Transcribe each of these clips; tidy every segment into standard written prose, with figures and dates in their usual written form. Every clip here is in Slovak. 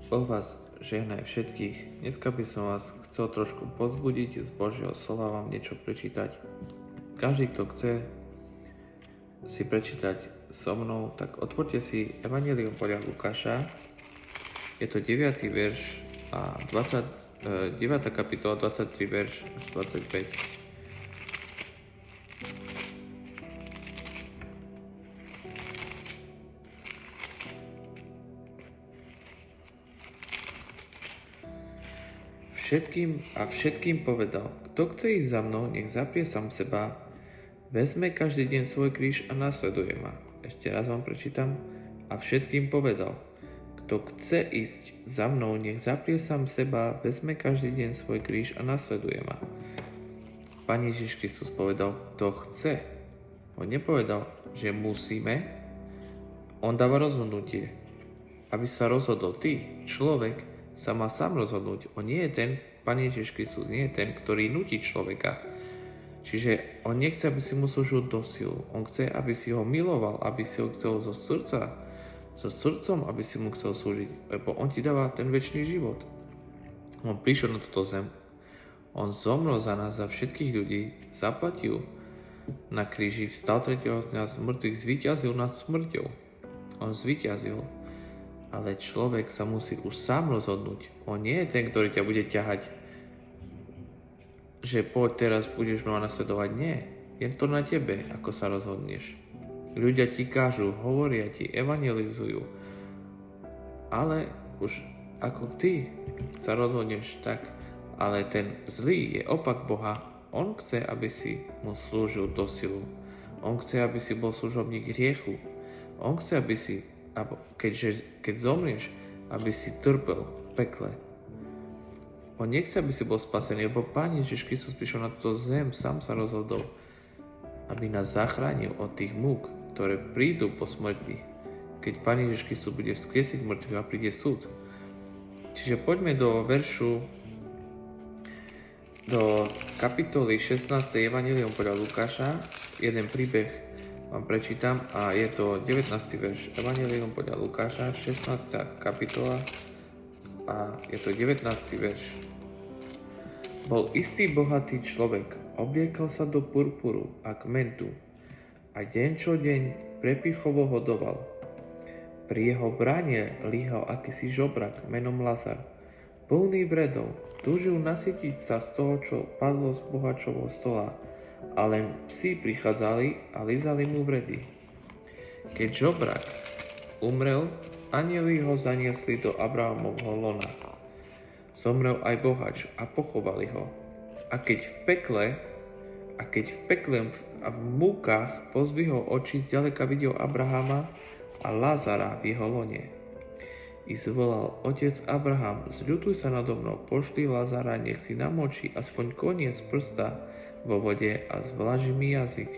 Boh vás žehnaj všetkých. Dneska by som vás chcel trošku pozbudiť, z Božieho slova vám niečo prečítať. Každý, kto chce si prečítať so mnou, tak otvorte si Evanjelium podľa Lukáša. Je to 9. verš a 9. kapitola, 23 verš až 25. Všetkým povedal, kto chce ísť za mnou, nech zaprie sám seba, vezme každý deň svoj kríž a nasleduje ma. Ešte raz vám prečítam. A všetkým povedal, kto chce ísť za mnou, nech zaprie sám seba, vezme každý deň svoj kríž a nasleduje ma. Pán Ježiš Kristus povedal, kto chce. On nepovedal, že musíme. On dáva rozhodnutie. Aby sa rozhodol ty, človek, sa má sám rozhodnúť. On nie je ten, Pán Ježiš Kristus nie je ten, ktorý nutí človeka. Čiže on nechce, aby si mu slúžil do silu. On chce, aby si ho miloval, aby si ho chcel zo srdca, so srdcom, aby si mu chcel slúžiť. Lebo on ti dáva ten večný život. On prišiel na túto zem. On zomrel za nás, za všetkých ľudí, zaplatil na kríži, vstal tretieho dňa z mŕtvych, zvíťazil nad smrťou. On zvíťazil. Ale človek sa musí už sám rozhodnúť. On nie je ten, ktorý ťa bude ťahať, že poď teraz budeš ma nasledovať. Nie. Je to na tebe, ako sa rozhodneš. Ľudia ti kážu, hovoria ti, evangelizujú. Ale už ako ty sa rozhodneš, tak ale ten zlý je opak Boha. On chce, aby si mu slúžil do silu. On chce, aby si bol služobník hriechu. On chce, aby si keď zomrieš, aby si trpel v pekle. On nechce, aby si bol spasený, lebo Pán Ježiš Kristus prišiel na túto zem, sám sa rozhodol, aby nás zachránil od tých múk, ktoré prídu po smrti, keď Pán Ježiš Kristus bude vzkriesiť mŕtvych a príde súd. Čiže poďme do kapitoly 16. Evanjelium podľa Lukáša, jeden príbeh vám prečítam a je to 19. verš Evanjelium podľa Lukáša, 16. kapitola a je to 19. verš. Bol istý bohatý človek, obliekal sa do purpuru a kmentu a deň čo deň prepichovo hodoval. Pri jeho bráne líhal akýsi žobrak menom Lazar, plný vredov, túžil nasytiť sa z toho, čo padlo z bohačovho stola, a len psi prichádzali a lízali mu vredy. Keď žobrak umrel, anjeli ho zaniesli do Abrahamovho lona. Zomrel aj bohač a pochovali ho. A keď v pekle a v múkach pozdvihol oči, zďaleka videl Abrahama a Lazara v jeho lone. I zvolal, otec Abraham, zľutuj sa nado mnou, pošli Lazara, nech si namočí aspoň koniec prsta vo vode a zvlaží mi jazyk,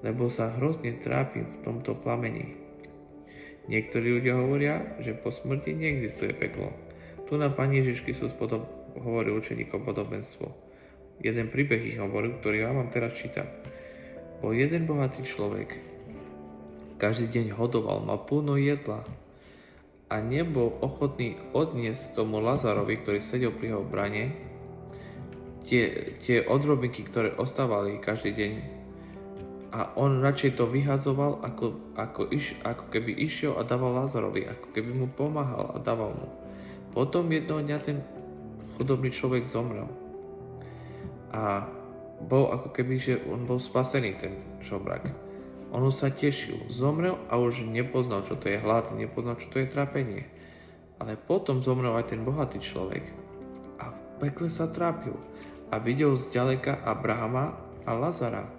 lebo sa hrozne trápim v tomto plameni. Niektorí ľudia hovoria, že po smrti neexistuje peklo. Tu nám Pán Ježiš Kristus potom hovorí učeníkom podobenstvo. Jeden príbeh ich hovoril, ktorý ja vám teraz čítam. Bol jeden bohatý človek. Každý deň hodoval, mal plno jedla a nebol ochotný odniesť tomu Lazarovi, ktorý sedel pri jeho brane, tie odrobinky, ktoré ostávali každý deň, a on radšej to vyhadzoval, ako keby išiel a dával Lazarovi, ako keby mu pomáhal a dával mu. Potom jednoho dňa ten chudobný človek zomrel a bol ako keby, že on bol spasený, ten žobrak. On sa tešil, zomrel a už nepoznal, čo to je hlad, nepoznal, čo to je trápenie. Ale potom zomrel aj ten bohatý človek a v pekle sa trápil a videl zďaleka Abrahama a Lazara.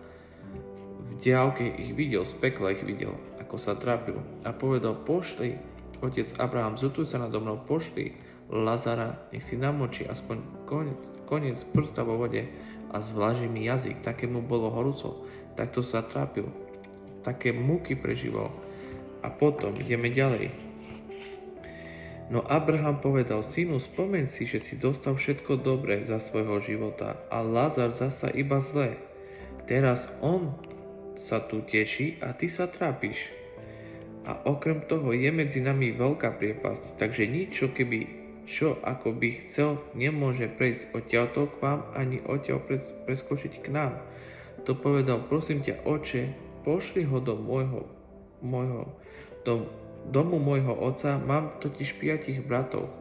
V diaľke ich videl, z pekla ich videl, ako sa trápil a povedal, pošli, otec Abraham, zľutuj sa nado mnou, pošli Lazara, nech si namočí aspoň koniec prsta vo vode a zvlaží mi jazyk, také mu bolo horúco, takto sa trápil, také múky prežíval. A potom ideme ďalej. No Abraham povedal, synu, spomeň si, že si dostal všetko dobré za svojho života a Lazar zasa iba zlé. Teraz on sa tu teší a ty sa trápiš. A okrem toho je medzi nami veľká priepasť, takže nič, čo ako by chcel, nemôže prejsť odtiaľto k vám, ani odtiaľ preskočiť k nám. To povedal, prosím ťa, oče, pošli ho do domu môjho otca, mám totiž 5 bratov.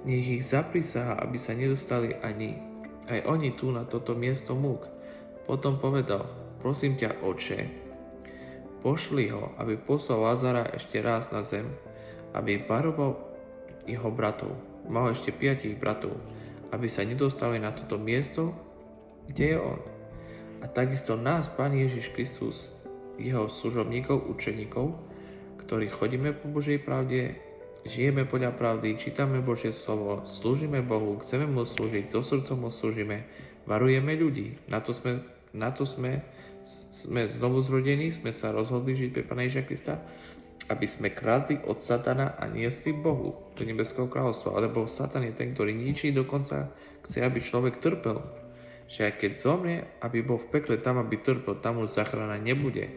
Nech ich zaprisahá, aby sa nedostali ani aj oni tu na toto miesto múk. Potom povedal, prosím ťa, oče, pošli ho, aby poslal Lazara ešte raz na zem, aby varoval jeho bratov. Mal ešte 5 bratov, aby sa nedostali na toto miesto, kde je on. A takisto nás, Pán Ježiš Kristus, jeho služobníkov, učeníkov, ktorí chodíme po Božej pravde, žijeme podľa pravdy, čítame Božie slovo, slúžime Bohu, chceme mu slúžiť, so srdcom mu slúžime, varujeme ľudí. Na to sme znovu zrodení, sme sa rozhodli žiť pre Pána Ježiša Krista, aby sme kradli od Satana a niesli Bohu do nebeského kráľovstva. Lebo Satan je ten, ktorý ničí, dokonca chce, aby človek trpel. Že aj keď zomrie, aby bol v pekle, tam aby trpel, tam už záchrana nebude.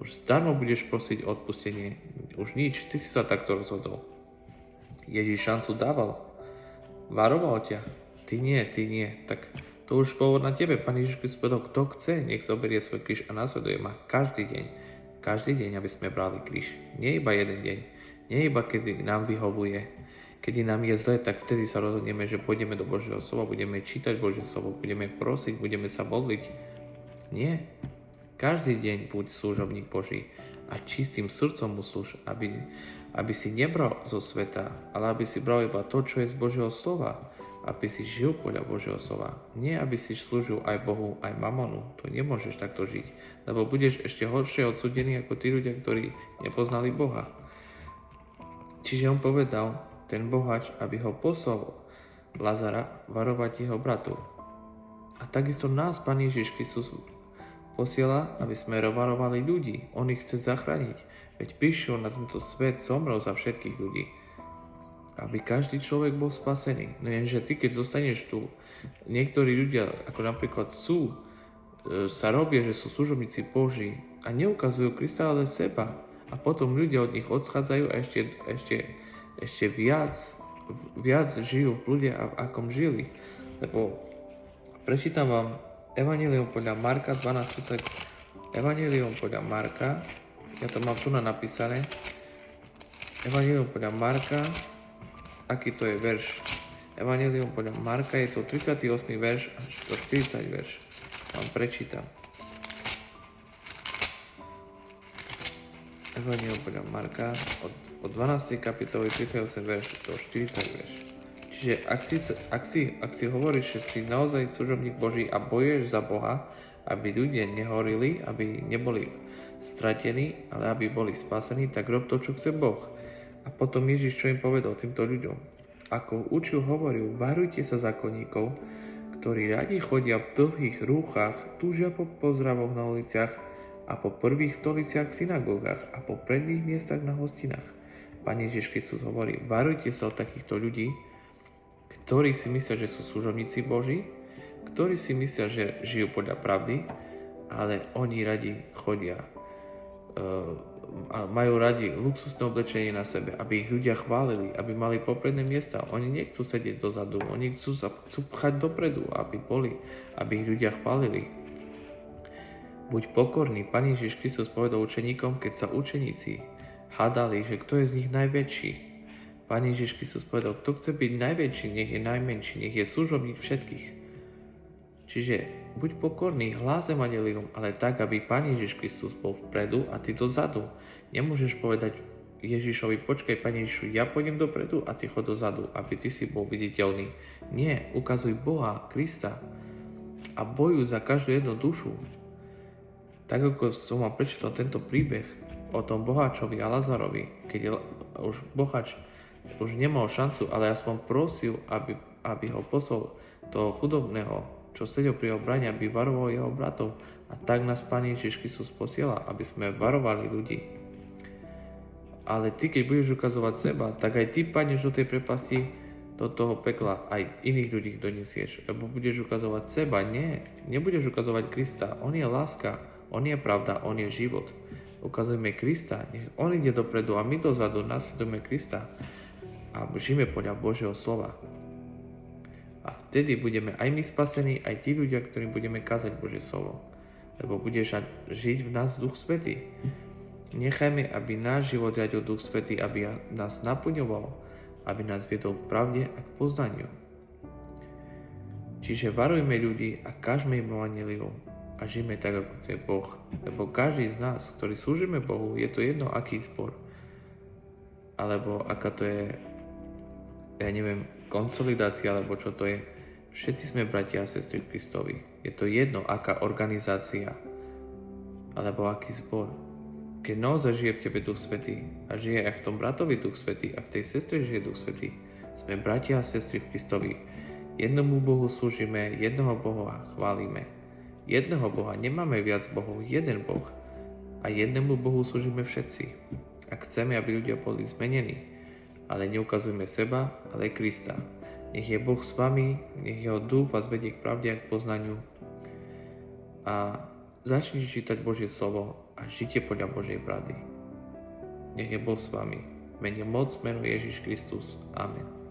Už zdarmo budeš prosiť o odpustenie. Už nič, ty si sa takto rozhodol. Ježiš šancu dával. Varoval ťa. Ty nie. Tak to už bolo na tebe. Pán Ježiš Kristus povedal, kto chce, nech zoberie svoj kríž a nasleduje ma každý deň, aby sme brali kríž. Nie iba jeden deň, nie iba kedy nám vyhovuje. Keď nám je zle, tak vtedy sa rozhodneme, že pôjdeme do Božieho slova, budeme čítať Božie slovo, budeme prosiť, budeme sa modliť. Nie. Každý deň buď služobník Boží a čistým srdcom mu slúž, aby si nebral zo sveta, ale aby si bral iba to, čo je z Božieho slova. Aby si žil podľa Božieho slova. Nie, aby si slúžil aj Bohu, aj mamonu. To nemôžeš takto žiť, lebo budeš ešte horšie odsúdený ako tí ľudia, ktorí nepoznali Boha. Čiže on povedal, ten bohač, aby ho poslal Lazara varovať jeho bratov. A takisto nás Pán Ježiš Kristus posiela, aby sme varovali ľudí. On ich chce zachrániť. Veď prišiel na tento svet, zomrel za všetkých ľudí. Aby každý človek bol spasený. No jenže ty, keď zostaneš tu, niektorí ľudia, ako napríklad sa robia, že sú služobníci Boží a neukazujú Krista, ale seba. A potom ľudia od nich odchádzajú a ešte viac žijú v blúde, akom žili. Lebo prečítam vám Evangelium podľa Marka 12:30. Evangelium podľa Marka, ja to mám tu napísané. Evangelium podľa Marka, aký to je verš? Evangelium podľa Marka je to 38. verš až to 40 verš. Vám prečítam. Evangelium podľa Marka od 12. kapitoly 38 verš do 40 verš. Čiže ak si hovoríš, že si naozaj služobník Boží a bojuješ za Boha, aby ľudia nehorili, aby neboli stratení, ale aby boli spasení, tak rob to, čo chce Boh. A potom Ježiš, čo im povedal týmto ľuďom? Ako učil, hovoril, varujte sa zákonníkov, ktorí radi chodia v dlhých rúchach, túžia po pozdravoch na uliciach a po prvých stoliciach v synagógach a po predných miestach na hostinách. Pán Ježiš Kristus hovorí, varujte sa od takýchto ľudí, ktorí si myslia, že sú služobníci Boží, ktorí si myslia, že žijú podľa pravdy, ale oni radi chodia a majú radi luxusné oblečenie na sebe, aby ich ľudia chválili, aby mali popredné miesta. Oni nechcú sedieť dozadu, oni chcú pchať dopredu, aby ich ľudia chválili. Buď pokorný. Pán Ježiš Kristus povedal učeníkom, keď sa učeníci hádali, že kto je z nich najväčší. Pán Ježiš Kristus povedal, kto chce byť najväčší, nech je najmenší, nech je služobník všetkých. Čiže buď pokorný, hlás evanjelium, ale tak, aby Pán Ježiš Kristus bol vpredu a ty dozadu. Nemôžeš povedať Ježišovi, počkaj, Pane Ježišu, ja pôjdem dopredu a ty chod dozadu, aby ty si bol viditeľný. Nie, ukazuj Boha, Krista a bojuj za každú jednu dušu. Tak ako som vám prečítal tento príbeh o tom boháčovi a Lazarovi, keď už boháč už nemal šancu, ale aspoň prosil, aby ho poslal toho chudobného, čo sedel pri jeho bráne, aby varoval jeho bratov. A tak nás Pán Ježiš Kristus posiela, aby sme varovali ľudí. Ale ty, keď budeš ukazovať seba, tak aj ty padneš do tej prepasti, do toho pekla, aj iných ľudí donesieš. Lebo budeš ukazovať seba, nebudeš ukazovať Krista. On je láska, on je pravda, on je život. ukazujme Krista, nech On ide dopredu a my dozadu nasledujeme Krista a žijeme podľa Božieho slova. A vtedy budeme aj my spasení, aj tí ľudia, ktorým budeme kázať Božie slovo. Lebo bude žiť v nás Duch Svätý. Nechajme, aby náš život riadil Duch Svätý, aby nás naplňoval, aby nás viedol k pravde a k poznaniu. Čiže varujme ľudí a kážme im evanjelium a žijeme tak, ako chce Boh. Lebo každý z nás, ktorý slúžime Bohu, je to jedno, aký zbor. Alebo aká to je, konsolidácia, alebo čo to je. Všetci sme bratia a sestry v Kristovi. Je to jedno, aká organizácia, alebo aký zbor. Keď naozaj žije v tebe Duch Svätý a žije aj v tom bratovi Duch Svätý a v tej sestre žije Duch Svätý, sme bratia a sestry v Kristovi. Jednomu Bohu slúžime, jednoho Boha chválime. Jedného Boha, nemáme viac Bohov, jeden Boh. A jednému Bohu slúžime všetci. Ak chceme, aby ľudia boli zmenení, ale neukazujme seba, ale Krista. Nech je Boh s vami, nech jeho duch vás vedie k pravde a k poznaniu. A začnite čítať Božie slovo a žite podľa Božej pravdy. Nech je Boh s vami. Mene moc, meno Ježiš Kristus. Amen.